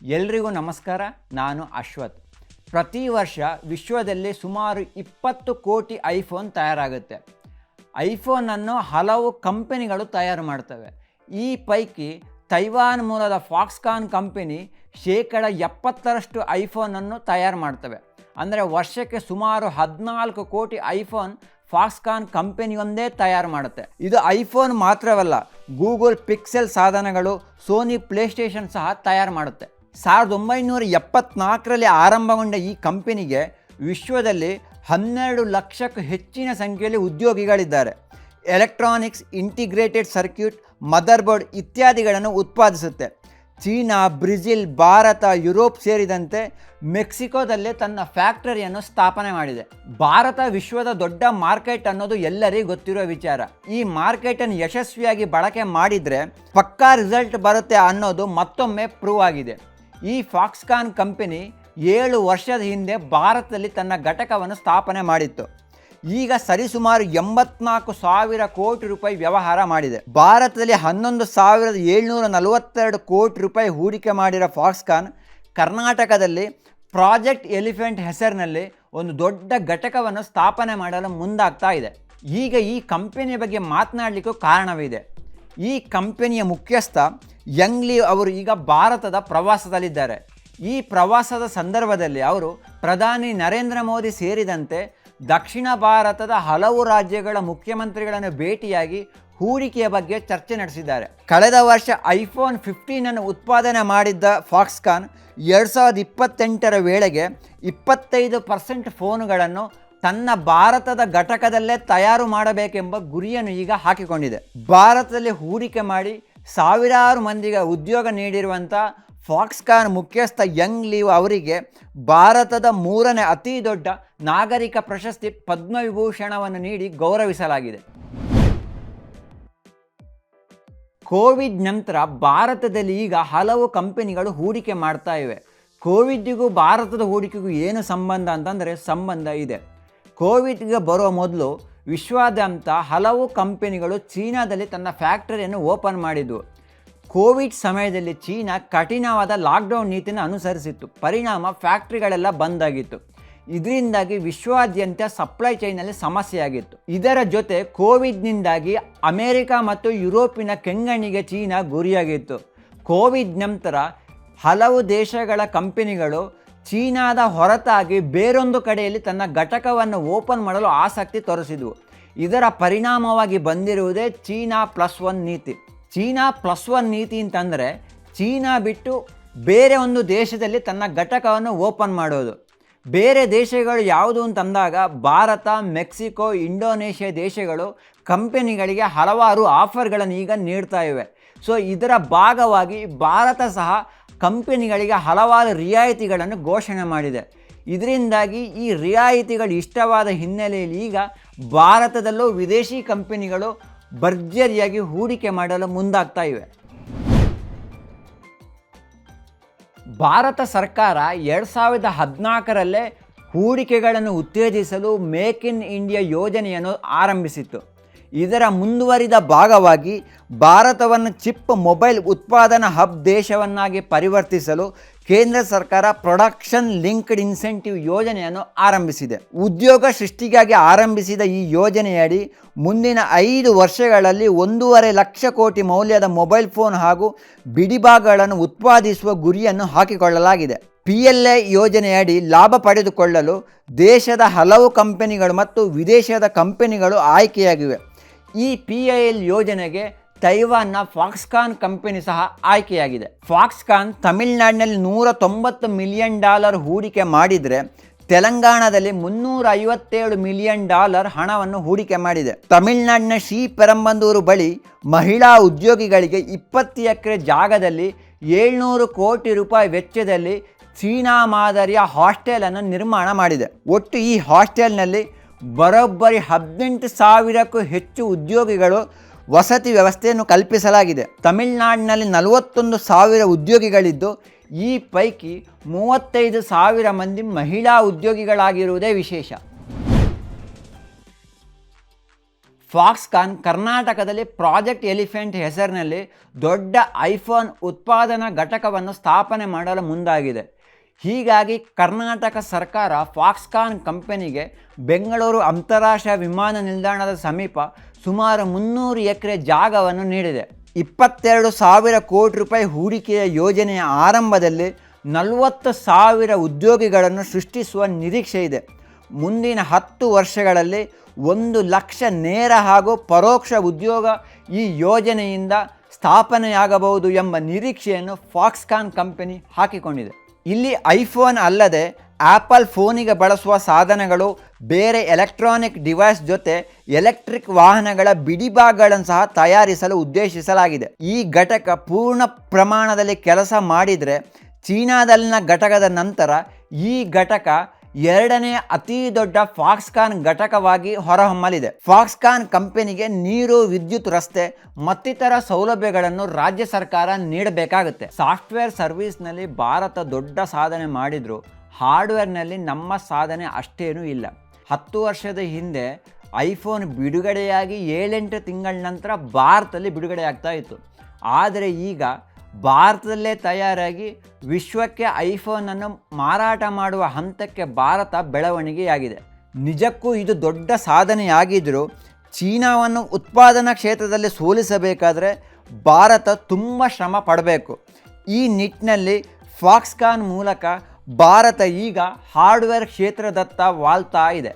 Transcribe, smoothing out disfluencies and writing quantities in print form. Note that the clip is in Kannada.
ಎಲ್ರಿಗೂ ನಮಸ್ಕಾರ. ನಾನು ಅಶ್ವಥ್. ಪ್ರತಿ ವರ್ಷ ವಿಶ್ವದಲ್ಲಿ ಸುಮಾರು 20 ಕೋಟಿ ಐಫೋನ್ ತಯಾರಾಗುತ್ತೆ. ಐಫೋನನ್ನು ಹಲವು ಕಂಪನಿಗಳು ತಯಾರು ಮಾಡ್ತವೆ. ಈ ಪೈಕಿ ತೈವಾನ್ ಮೂಲದ ಫಾಕ್ಸ್ಕಾನ್ ಕಂಪನಿ 70% ಐಫೋನನ್ನು ತಯಾರು ಮಾಡ್ತವೆ. ಅಂದರೆ ವರ್ಷಕ್ಕೆ ಸುಮಾರು 14 ಕೋಟಿ ಐಫೋನ್ ಫಾಕ್ಸ್ಕಾನ್ ಕಂಪನಿಯೊಂದೇ ತಯಾರು ಮಾಡುತ್ತೆ. ಇದು ಐಫೋನ್ ಮಾತ್ರವಲ್ಲ, ಗೂಗಲ್ ಪಿಕ್ಸೆಲ್ ಸಾಧನಗಳು, ಸೋನಿ ಪ್ಲೇಸ್ಟೇಷನ್ ಸಹ ತಯಾರು ಮಾಡುತ್ತೆ. 1974ರಲ್ಲಿ ಆರಂಭಗೊಂಡ ಈ ಕಂಪನಿಗೆ ವಿಶ್ವದಲ್ಲಿ 12 ಲಕ್ಷಕ್ಕೂ ಹೆಚ್ಚಿನ ಸಂಖ್ಯೆಯಲ್ಲಿ ಉದ್ಯೋಗಿಗಳಿದ್ದಾರೆ. ಎಲೆಕ್ಟ್ರಾನಿಕ್ಸ್, ಇಂಟಿಗ್ರೇಟೆಡ್ ಸರ್ಕ್ಯೂಟ್, ಮದರ್ಬೋರ್ಡ್ ಇತ್ಯಾದಿಗಳನ್ನು ಉತ್ಪಾದಿಸುತ್ತೆ. ಚೀನಾ, ಬ್ರೆಜಿಲ್, ಭಾರತ, ಯುರೋಪ್ ಸೇರಿದಂತೆ ಮೆಕ್ಸಿಕೋದಲ್ಲಿ ತನ್ನ ಫ್ಯಾಕ್ಟರಿಯನ್ನು ಸ್ಥಾಪನೆ ಮಾಡಿದೆ. ಭಾರತ ವಿಶ್ವದ ದೊಡ್ಡ ಮಾರ್ಕೆಟ್ ಅನ್ನೋದು ಎಲ್ಲರಿಗೂ ಗೊತ್ತಿರೋ ವಿಚಾರ. ಈ ಮಾರ್ಕೆಟನ್ನು ಯಶಸ್ವಿಯಾಗಿ ಬಳಕೆ ಮಾಡಿದರೆ ಪಕ್ಕಾ ರಿಸಲ್ಟ್ ಬರುತ್ತೆ ಅನ್ನೋದು ಮತ್ತೊಮ್ಮೆ ಪ್ರೂವ್ ಆಗಿದೆ. ಈ ಫಾಕ್ಸ್ಕಾನ್ ಕಂಪನಿ 7 ವರ್ಷದ ಹಿಂದೆ ಭಾರತದಲ್ಲಿ ತನ್ನ ಘಟಕವನ್ನು ಸ್ಥಾಪನೆ ಮಾಡಿತ್ತು. ಈಗ ಸರಿಸುಮಾರು 84,000 ಕೋಟಿ ರೂಪಾಯಿ ವ್ಯವಹಾರ ಮಾಡಿದೆ. ಭಾರತದಲ್ಲಿ 11,742 ಕೋಟಿ ರೂಪಾಯಿ ಹೂಡಿಕೆ ಮಾಡಿರೋ ಫಾಕ್ಸ್ಕಾನ್ ಕರ್ನಾಟಕದಲ್ಲಿ ಪ್ರಾಜೆಕ್ಟ್ ಎಲಿಫೆಂಟ್ ಹೆಸರಿನಲ್ಲಿ ಒಂದು ದೊಡ್ಡ ಘಟಕವನ್ನು ಸ್ಥಾಪನೆ ಮಾಡಲು ಮುಂದಾಗ್ತಾ ಇದೆ. ಈಗ ಈ ಕಂಪನಿಯ ಬಗ್ಗೆ ಮಾತನಾಡಲಿಕ್ಕೂ ಕಾರಣವಿದೆ. ಈ ಕಂಪನಿಯ ಮುಖ್ಯಸ್ಥ ಯಂಗ್ ಲೀ ಅವರು ಈಗ ಭಾರತದ ಪ್ರವಾಸದಲ್ಲಿದ್ದಾರೆ. ಈ ಪ್ರವಾಸದ ಸಂದರ್ಭದಲ್ಲಿ ಅವರು ಪ್ರಧಾನಿ ನರೇಂದ್ರ ಮೋದಿ ಸೇರಿದಂತೆ ದಕ್ಷಿಣ ಭಾರತದ ಹಲವು ರಾಜ್ಯಗಳ ಮುಖ್ಯಮಂತ್ರಿಗಳನ್ನು ಭೇಟಿಯಾಗಿ ಹೂಡಿಕೆಯ ಬಗ್ಗೆ ಚರ್ಚೆ ನಡೆಸಿದ್ದಾರೆ. ಕಳೆದ ವರ್ಷ ಐಫೋನ್ 15 ಉತ್ಪಾದನೆ ಮಾಡಿದ್ದ ಫಾಕ್ಸ್ಕಾನ್ 2028ರ ವೇಳೆಗೆ 25% ಫೋನುಗಳನ್ನು ತನ್ನ ಭಾರತದ ಘಟಕದಲ್ಲೇ ತಯಾರು ಮಾಡಬೇಕೆಂಬ ಗುರಿಯನ್ನು ಈಗ ಹಾಕಿಕೊಂಡಿದೆ. ಭಾರತದಲ್ಲಿ ಹೂಡಿಕೆ ಮಾಡಿ ಸಾವಿರಾರು ಮಂದಿಗೆ ಉದ್ಯೋಗ ನೀಡಿರುವಂಥ ಫಾಕ್ಸ್ಕಾನ್ ಮುಖ್ಯಸ್ಥ ಯಂಗ್ ಲೀ ಅವರಿಗೆ ಭಾರತದ 3ನೇ ಅತಿ ದೊಡ್ಡ ನಾಗರಿಕ ಪ್ರಶಸ್ತಿ ಪದ್ಮವಿಭೂಷಣವನ್ನು ನೀಡಿ ಗೌರವಿಸಲಾಗಿದೆ. ಕೋವಿಡ್ ನಂತರ ಭಾರತದಲ್ಲಿ ಈಗ ಹಲವು ಕಂಪನಿಗಳು ಹೂಡಿಕೆ ಮಾಡ್ತಾ ಇವೆ. ಕೋವಿಡ್ಗೂ ಭಾರತದ ಹೂಡಿಕೆಗೂ ಏನು ಸಂಬಂಧ ಅಂತಂದರೆ ಸಂಬಂಧ ಇದೆ. ಕೋವಿಡ್ಗೆ ಬರೋ ಮೊದಲು ವಿಶ್ವಾದ್ಯಂತ ಹಲವು ಕಂಪನಿಗಳು ಚೀನಾದಲ್ಲಿ ತನ್ನ ಫ್ಯಾಕ್ಟರಿಯನ್ನು ಓಪನ್ ಮಾಡಿದ್ವು. ಕೋವಿಡ್ ಸಮಯದಲ್ಲಿ ಚೀನಾ ಕಠಿಣವಾದ ಲಾಕ್ಡೌನ್ ನೀತಿಯನ್ನು ಅನುಸರಿಸಿತ್ತು. ಪರಿಣಾಮ ಫ್ಯಾಕ್ಟ್ರಿಗಳೆಲ್ಲ ಬಂದಾಗಿತ್ತು. ಇದರಿಂದಾಗಿ ವಿಶ್ವಾದ್ಯಂತ ಸಪ್ಲೈ ಚೈನಲ್ಲಿ ಸಮಸ್ಯೆಯಾಗಿತ್ತು. ಇದರ ಜೊತೆ ಕೋವಿಡ್ನಿಂದಾಗಿ ಅಮೆರಿಕ ಮತ್ತು ಯುರೋಪಿನ ಕೆಂಗಣ್ಣಿಗೆ ಚೀನಾ ಗುರಿಯಾಗಿತ್ತು. ಕೋವಿಡ್ ನಂತರ ಹಲವು ದೇಶಗಳ ಕಂಪನಿಗಳು ಚೀನಾದ ಹೊರತಾಗಿ ಬೇರೊಂದು ಕಡೆಯಲ್ಲಿ ತನ್ನ ಘಟಕವನ್ನು ಓಪನ್ ಮಾಡಲು ಆಸಕ್ತಿ ತೋರಿಸಿದ್ವು. ಇದರ ಪರಿಣಾಮವಾಗಿ ಬಂದಿರುವುದೇ ಚೀನಾ +1 ನೀತಿ. ಚೀನಾ +1 ನೀತಿ ಅಂತಂದರೆ ಚೀನಾ ಬಿಟ್ಟು ಬೇರೆ ಒಂದು ದೇಶದಲ್ಲಿ ತನ್ನ ಘಟಕವನ್ನು ಓಪನ್ ಮಾಡೋದು. ಬೇರೆ ದೇಶಗಳು ಯಾವುದು ಅಂತಂದಾಗ ಭಾರತ, ಮೆಕ್ಸಿಕೋ, ಇಂಡೋನೇಷ್ಯಾ ದೇಶಗಳು ಕಂಪನಿಗಳಿಗೆ ಹಲವಾರು ಆಫರ್ಗಳನ್ನು ಈಗ ನೀಡ್ತಾ ಇವೆ. ಸೊ ಇದರ ಭಾಗವಾಗಿ ಭಾರತ ಸಹ ಕಂಪನಿಗಳಿಗೆ ಹಲವಾರು ರಿಯಾಯಿತಿಗಳನ್ನು ಘೋಷಣೆ ಮಾಡಿದೆ. ಇದರಿಂದಾಗಿ ಈ ರಿಯಾಯಿತಿಗಳು ಇಷ್ಟವಾದ ಹಿನ್ನೆಲೆಯಲ್ಲಿ ಈಗ ಭಾರತದಲ್ಲೂ ವಿದೇಶಿ ಕಂಪನಿಗಳು ಭರ್ಜರಿಯಾಗಿ ಹೂಡಿಕೆ ಮಾಡಲು ಮುಂದಾಗ್ತಾ ಇವೆ. ಭಾರತ ಸರ್ಕಾರ 2014ರಲ್ಲೇ ಹೂಡಿಕೆಗಳನ್ನು ಉತ್ತೇಜಿಸಲು ಮೇಕ್ ಇನ್ ಇಂಡಿಯಾ ಯೋಜನೆಯನ್ನು ಆರಂಭಿಸಿತ್ತು. ಇದರ ಮುಂದುವರಿದ ಭಾಗವಾಗಿ ಭಾರತವನ್ನು ಚಿಪ್ ಮೊಬೈಲ್ ಉತ್ಪಾದನಾ ಹಬ್ ದೇಶವನ್ನಾಗಿ ಪರಿವರ್ತಿಸಲು ಕೇಂದ್ರ ಸರ್ಕಾರ ಪ್ರೊಡಕ್ಷನ್ ಲಿಂಕ್ಡ್ ಇನ್ಸೆಂಟಿವ್ ಯೋಜನೆಯನ್ನು ಆರಂಭಿಸಿದೆ. ಉದ್ಯೋಗ ಸೃಷ್ಟಿಗಾಗಿ ಆರಂಭಿಸಿದ ಈ ಯೋಜನೆಯಡಿ ಮುಂದಿನ 5 ವರ್ಷಗಳಲ್ಲಿ 1.5 ಲಕ್ಷ ಕೋಟಿ ಮೌಲ್ಯದ ಮೊಬೈಲ್ ಫೋನ್ ಹಾಗೂ ಬಿಡಿಭಾಗಗಳನ್ನು ಉತ್ಪಾದಿಸುವ ಗುರಿಯನ್ನು ಹಾಕಿಕೊಳ್ಳಲಾಗಿದೆ. PLI ಯೋಜನೆಯಡಿ ಲಾಭ ಪಡೆದುಕೊಳ್ಳಲು ದೇಶದ ಹಲವು ಕಂಪನಿಗಳು ಮತ್ತು ವಿದೇಶದ ಕಂಪನಿಗಳು ಆಯ್ಕೆಯಾಗಿವೆ. ಈ PLI ಯೋಜನೆಗೆ ತೈವಾನ್ನ ಫಾಕ್ಸ್ಕಾನ್ ಕಂಪನಿ ಸಹ ಆಯ್ಕೆಯಾಗಿದೆ. ಫಾಕ್ಸ್ಕಾನ್ ತಮಿಳುನಾಡಿನಲ್ಲಿ $190 ಮಿಲಿಯನ್ ಹೂಡಿಕೆ ಮಾಡಿದರೆ ತೆಲಂಗಾಣದಲ್ಲಿ $357 ಮಿಲಿಯನ್ ಹಣವನ್ನು ಹೂಡಿಕೆ ಮಾಡಿದೆ. ತಮಿಳುನಾಡಿನ ಶ್ರೀಪೆರಂಬಂದೂರು ಬಳಿ ಮಹಿಳಾ ಉದ್ಯೋಗಿಗಳಿಗೆ 20 ಎಕರೆ ಜಾಗದಲ್ಲಿ 700 ಕೋಟಿ ರೂಪಾಯಿ ವೆಚ್ಚದಲ್ಲಿ ಚೀನಾ ಮಾದರಿಯ ಹಾಸ್ಟೆಲನ್ನು ನಿರ್ಮಾಣ ಮಾಡಿದೆ. ಒಟ್ಟು ಈ ಹಾಸ್ಟೆಲ್ನಲ್ಲಿ ಬರೋಬ್ಬರಿ 18,000ಕ್ಕೂ ಹೆಚ್ಚು ಉದ್ಯೋಗಿಗಳು ವಸತಿ ವ್ಯವಸ್ಥೆಯನ್ನು ಕಲ್ಪಿಸಲಾಗಿದೆ. ತಮಿಳುನಾಡಿನಲ್ಲಿ 41,000 ಉದ್ಯೋಗಿಗಳಿದ್ದು ಈ ಪೈಕಿ 35,000 ಮಂದಿ ಮಹಿಳಾ ಉದ್ಯೋಗಿಗಳಾಗಿರುವುದೇ ವಿಶೇಷ. ಫಾಕ್ಸ್ಕಾನ್ ಕರ್ನಾಟಕದಲ್ಲಿ ಪ್ರಾಜೆಕ್ಟ್ ಎಲಿಫೆಂಟ್ ಹೆಸರಿನಲ್ಲಿ ದೊಡ್ಡ ಐಫೋನ್ ಉತ್ಪಾದನಾ ಘಟಕವನ್ನು ಸ್ಥಾಪನೆ ಮಾಡಲು ಮುಂದಾಗಿದೆ. ಹೀಗಾಗಿ ಕರ್ನಾಟಕ ಸರ್ಕಾರ ಫಾಕ್ಸ್ಕಾನ್ ಕಂಪನಿಗೆ ಬೆಂಗಳೂರು ಅಂತಾರಾಷ್ಟ್ರೀಯ ವಿಮಾನ ನಿಲ್ದಾಣದ ಸಮೀಪ ಸುಮಾರು 300 ಎಕರೆ ಜಾಗವನ್ನು ನೀಡಿದೆ. 22,000 ಕೋಟಿ ರೂಪಾಯಿ ಹೂಡಿಕೆಯ ಯೋಜನೆಯ ಆರಂಭದಲ್ಲಿ 40,000 ಉದ್ಯೋಗಿಗಳನ್ನು ಸೃಷ್ಟಿಸುವ ನಿರೀಕ್ಷೆ ಇದೆ. ಮುಂದಿನ 10 ವರ್ಷಗಳಲ್ಲಿ 1 ಲಕ್ಷ ನೇರ ಹಾಗೂ ಪರೋಕ್ಷ ಉದ್ಯೋಗ ಈ ಯೋಜನೆಯಿಂದ ಸ್ಥಾಪನೆಯಾಗಬಹುದು ಎಂಬ ನಿರೀಕ್ಷೆಯನ್ನು ಫಾಕ್ಸ್ಕಾನ್ ಕಂಪನಿ ಹಾಕಿಕೊಂಡಿದೆ. ಇಲ್ಲಿ ಐಫೋನ್ ಅಲ್ಲದೆ ಆ್ಯಪಲ್ ಫೋನಿಗೆ ಬಳಸುವ ಸಾಧನಗಳು, ಬೇರೆ ಎಲೆಕ್ಟ್ರಾನಿಕ್ ಡಿವೈಸ್ ಜೊತೆ ಎಲೆಕ್ಟ್ರಿಕ್ ವಾಹನಗಳ ಬಿಡಿಭಾಗಗಳನ್ನು ಸಹ ತಯಾರಿಸಲು ಉದ್ದೇಶಿಸಲಾಗಿದೆ. ಈ ಘಟಕ ಪೂರ್ಣ ಪ್ರಮಾಣದಲ್ಲಿ ಕೆಲಸ ಮಾಡಿದರೆ ಚೀನಾದಲ್ಲಿನ ಘಟಕದ ನಂತರ ಈ ಘಟಕ 2ನೇ ಅತಿ ದೊಡ್ಡ ಫಾಕ್ಸ್ಕಾನ್ ಘಟಕವಾಗಿ ಹೊರಹೊಮ್ಮಲಿದೆ. ಫಾಕ್ಸ್ಕಾನ್ ಕಂಪನಿಗೆ ನೀರು, ವಿದ್ಯುತ್, ರಸ್ತೆ ಮತ್ತಿತರ ಸೌಲಭ್ಯಗಳನ್ನು ರಾಜ್ಯ ಸರ್ಕಾರ ನೀಡಬೇಕಾಗುತ್ತೆ. ಸಾಫ್ಟ್ವೇರ್ ಸರ್ವಿಸ್ನಲ್ಲಿ ಭಾರತ ದೊಡ್ಡ ಸಾಧನೆ ಮಾಡಿದ್ರು, ಹಾರ್ಡ್ವೇರ್ನಲ್ಲಿ ನಮ್ಮ ಸಾಧನೆ ಅಷ್ಟೇನೂ ಇಲ್ಲ. 10 ವರ್ಷದ ಹಿಂದೆ ಐಫೋನ್ ಬಿಡುಗಡೆಯಾಗಿ 7-8 ತಿಂಗಳ ನಂತರ ಭಾರತದಲ್ಲಿ ಬಿಡುಗಡೆಯಾಗ್ತಾ ಇತ್ತು. ಆದರೆ ಈಗ ಭಾರತದಲ್ಲೇ ತಯಾರಾಗಿ ವಿಶ್ವಕ್ಕೆ ಐಫೋನನ್ನು ಮಾರಾಟ ಮಾಡುವ ಹಂತಕ್ಕೆ ಭಾರತ ಬೆಳವಣಿಗೆಯಾಗಿದೆ. ನಿಜಕ್ಕೂ ಇದು ದೊಡ್ಡ ಸಾಧನೆಯಾಗಿದ್ದರೂ ಚೀನಾವನ್ನು ಉತ್ಪಾದನಾ ಕ್ಷೇತ್ರದಲ್ಲಿ ಸೋಲಿಸಬೇಕಾದರೆ ಭಾರತ ತುಂಬ ಶ್ರಮ ಪಡಬೇಕು. ಈ ನಿಟ್ಟಿನಲ್ಲಿ ಫಾಕ್ಸ್ಕಾನ್ ಮೂಲಕ ಭಾರತ ಈಗ ಹಾರ್ಡ್ವೇರ್ ಕ್ಷೇತ್ರದತ್ತ ವಾಲ್ತಾ ಇದೆ.